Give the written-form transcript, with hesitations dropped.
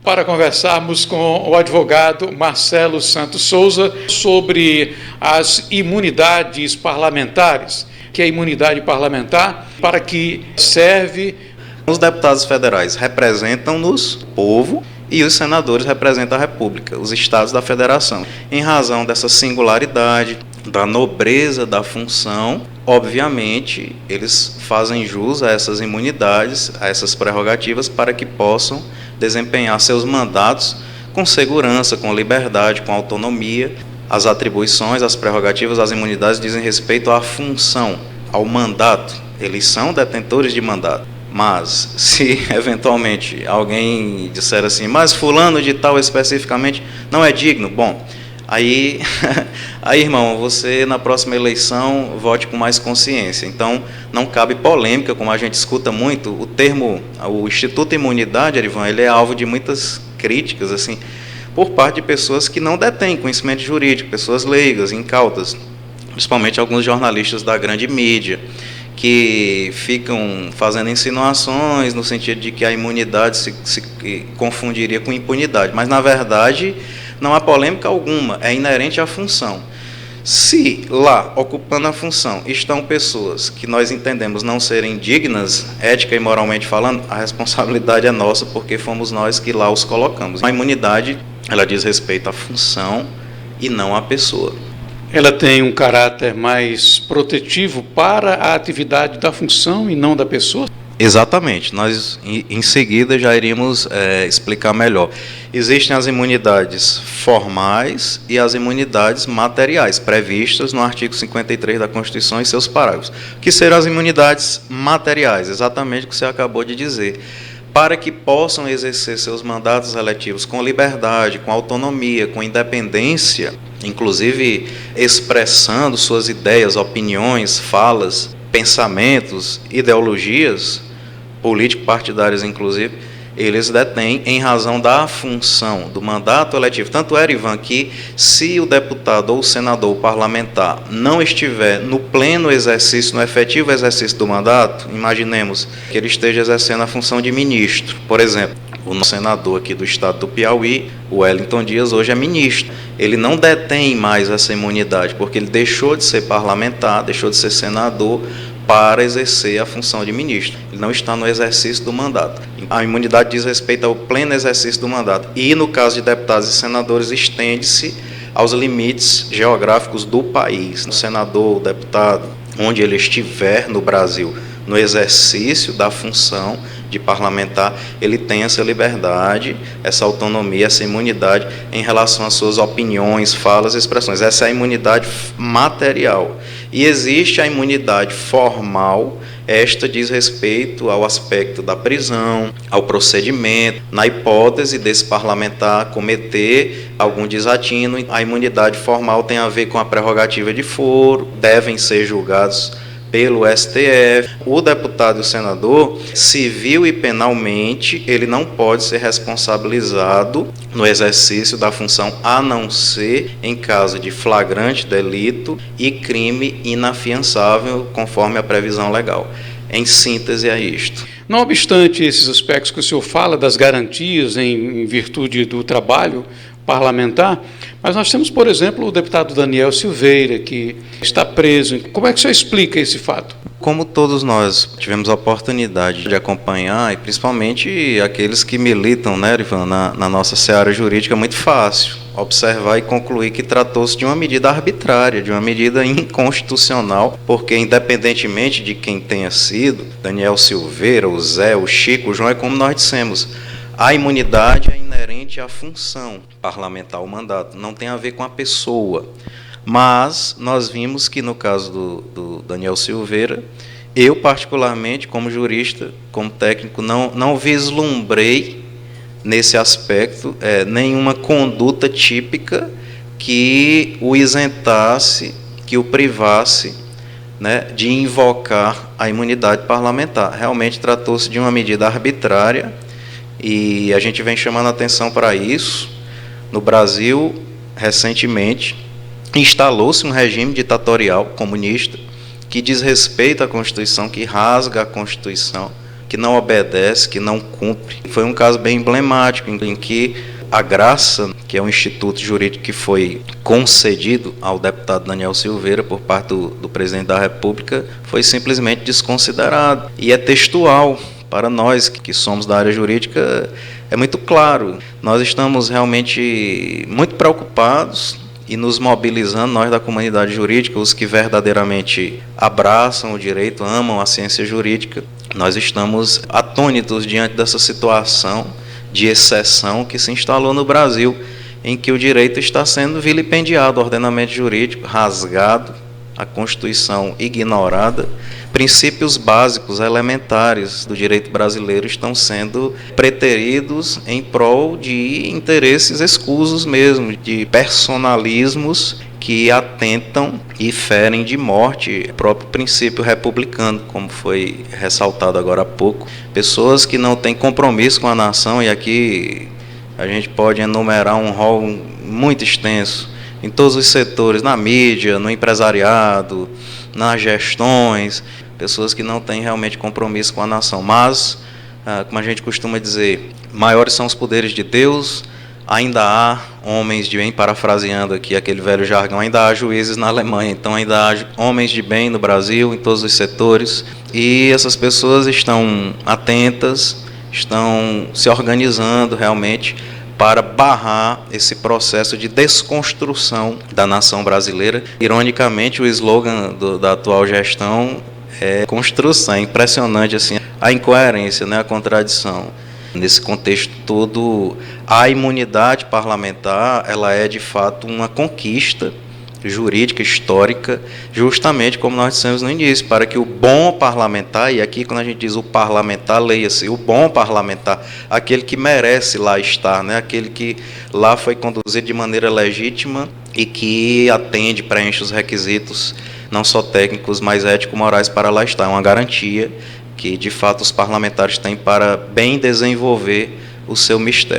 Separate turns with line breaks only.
para conversarmos com o advogado Marcelo Santos Souza sobre as imunidades parlamentares. Que é a imunidade parlamentar, para que serve?
Os deputados federais representam-nos, o povo, e os senadores representam a República, os estados da federação. Em razão dessa singularidade, da nobreza da função, obviamente, eles fazem jus a essas imunidades, a essas prerrogativas, para que possam desempenhar seus mandatos com segurança, com liberdade, com autonomia. As atribuições, as prerrogativas, as imunidades dizem respeito à função, ao mandato. Eles são detentores de mandato. Mas, se eventualmente alguém disser assim, mas fulano de tal especificamente não é digno, bom, aí, irmão, você na próxima eleição vote com mais consciência. Então, não cabe polêmica, como a gente escuta muito. O termo, o Instituto Imunidade, Erivan, ele é alvo de muitas críticas, assim, por parte de pessoas que não detêm conhecimento jurídico, pessoas leigas, incautas, principalmente alguns jornalistas da grande mídia, que ficam fazendo insinuações no sentido de que a imunidade se confundiria com impunidade. Mas, na verdade, não há polêmica alguma, é inerente à função. Se lá, ocupando a função, estão pessoas que nós entendemos não serem dignas, ética e moralmente falando, a responsabilidade é nossa, porque fomos nós que lá os colocamos. A imunidade, ela diz respeito à função e não à pessoa.
Ela tem um caráter mais protetivo para a atividade da função e não da pessoa?
Exatamente. Nós, em seguida, já iríamos explicar melhor. Existem as imunidades formais e as imunidades materiais, previstas no artigo 53 da Constituição e seus parágrafos. Que serão as imunidades materiais? Exatamente o que você acabou de dizer. Para que possam exercer seus mandatos eletivos com liberdade, com autonomia, com independência, inclusive expressando suas ideias, opiniões, falas, pensamentos, ideologias, político-partidárias inclusive, eles detêm em razão da função, do mandato eletivo. Tanto é, Erivan, que se o deputado ou o senador, o parlamentar, não estiver no pleno exercício, no efetivo exercício do mandato, imaginemos que ele esteja exercendo a função de ministro, por exemplo. O nosso senador aqui do estado do Piauí, o Wellington Dias, hoje é ministro. Ele não detém mais essa imunidade, porque ele deixou de ser parlamentar, deixou de ser senador, para exercer a função de ministro. Ele não está no exercício do mandato. A imunidade diz respeito ao pleno exercício do mandato. E, no caso de deputados e senadores, estende-se aos limites geográficos do país. O senador, o deputado, onde ele estiver no Brasil, no exercício da função de parlamentar, ele tem essa liberdade, essa autonomia, essa imunidade em relação às suas opiniões, falas e expressões. Essa é a imunidade material. E existe a imunidade formal. Esta diz respeito ao aspecto da prisão, ao procedimento. Na hipótese desse parlamentar cometer algum desatino, a imunidade formal tem a ver com a prerrogativa de foro, devem ser julgados pelo STF. O deputado e o senador, civil e penalmente, ele não pode ser responsabilizado no exercício da função, a não ser em caso de flagrante delito e crime inafiançável, conforme a previsão legal. Em síntese, é isto.
Não obstante esses aspectos que o senhor fala, das garantias em virtude do trabalho parlamentar, mas nós temos, por exemplo, o deputado Daniel Silveira, que está preso. Como é que o senhor explica esse fato?
Como todos nós tivemos a oportunidade de acompanhar, e principalmente aqueles que militam, né, Ivan, na nossa seara jurídica, é muito fácil observar e concluir que tratou-se de uma medida arbitrária, de uma medida inconstitucional, porque independentemente de quem tenha sido, Daniel Silveira, o Zé, o Chico, o João, é como nós dissemos, a imunidade é inerente à função parlamentar, o mandato, não tem a ver com a pessoa. Mas nós vimos que no caso do Daniel Silveira, eu particularmente, como jurista, como técnico, não vislumbrei nesse aspecto nenhuma conduta típica que o isentasse, que o privasse, né, de invocar a imunidade parlamentar. Realmente tratou-se de uma medida arbitrária e a gente vem chamando a atenção para isso. No Brasil, recentemente, instalou-se um regime ditatorial comunista que diz respeito à Constituição, que rasga a Constituição que não obedece, que não cumpre. Foi um caso bem emblemático em que a graça, que é um instituto jurídico que foi concedido ao deputado Daniel Silveira por parte do presidente da República, foi simplesmente desconsiderado. E é textual. Para nós que somos da área jurídica, é muito claro. Nós estamos realmente muito preocupados e nos mobilizando, nós da comunidade jurídica, os que verdadeiramente abraçam o direito, amam a ciência jurídica. Nós estamos atônitos diante dessa situação de exceção que se instalou no Brasil, em que o direito está sendo vilipendiado, o ordenamento jurídico rasgado, a Constituição ignorada, princípios básicos, elementares do direito brasileiro estão sendo preteridos em prol de interesses escusos mesmo, de personalismos que atentam e ferem de morte o próprio princípio republicano, como foi ressaltado agora há pouco. Pessoas que não têm compromisso com a nação, e aqui a gente pode enumerar um rol muito extenso, em todos os setores, na mídia, no empresariado, nas gestões, pessoas que não têm realmente compromisso com a nação. Mas, como a gente costuma dizer, maiores são os poderes de Deus, ainda há homens de bem, parafraseando aqui aquele velho jargão, ainda há juízes na Alemanha, então ainda há homens de bem no Brasil, em todos os setores, e essas pessoas estão atentas, estão se organizando realmente para barrar esse processo de desconstrução da nação brasileira. Ironicamente, o slogan da atual gestão é construção. É impressionante assim, a incoerência, né, a contradição. Nesse contexto todo, a imunidade parlamentar ela é, de fato, uma conquista jurídica, histórica, justamente como nós dissemos no início, para que o bom parlamentar, e aqui quando a gente diz o parlamentar, leia-se, o bom parlamentar, aquele que merece lá estar, né? Aquele que lá foi conduzido de maneira legítima e que atende, preenche os requisitos, não só técnicos, mas ético-morais para lá estar. É uma garantia que, de fato, os parlamentares têm para bem desenvolver o seu mistério.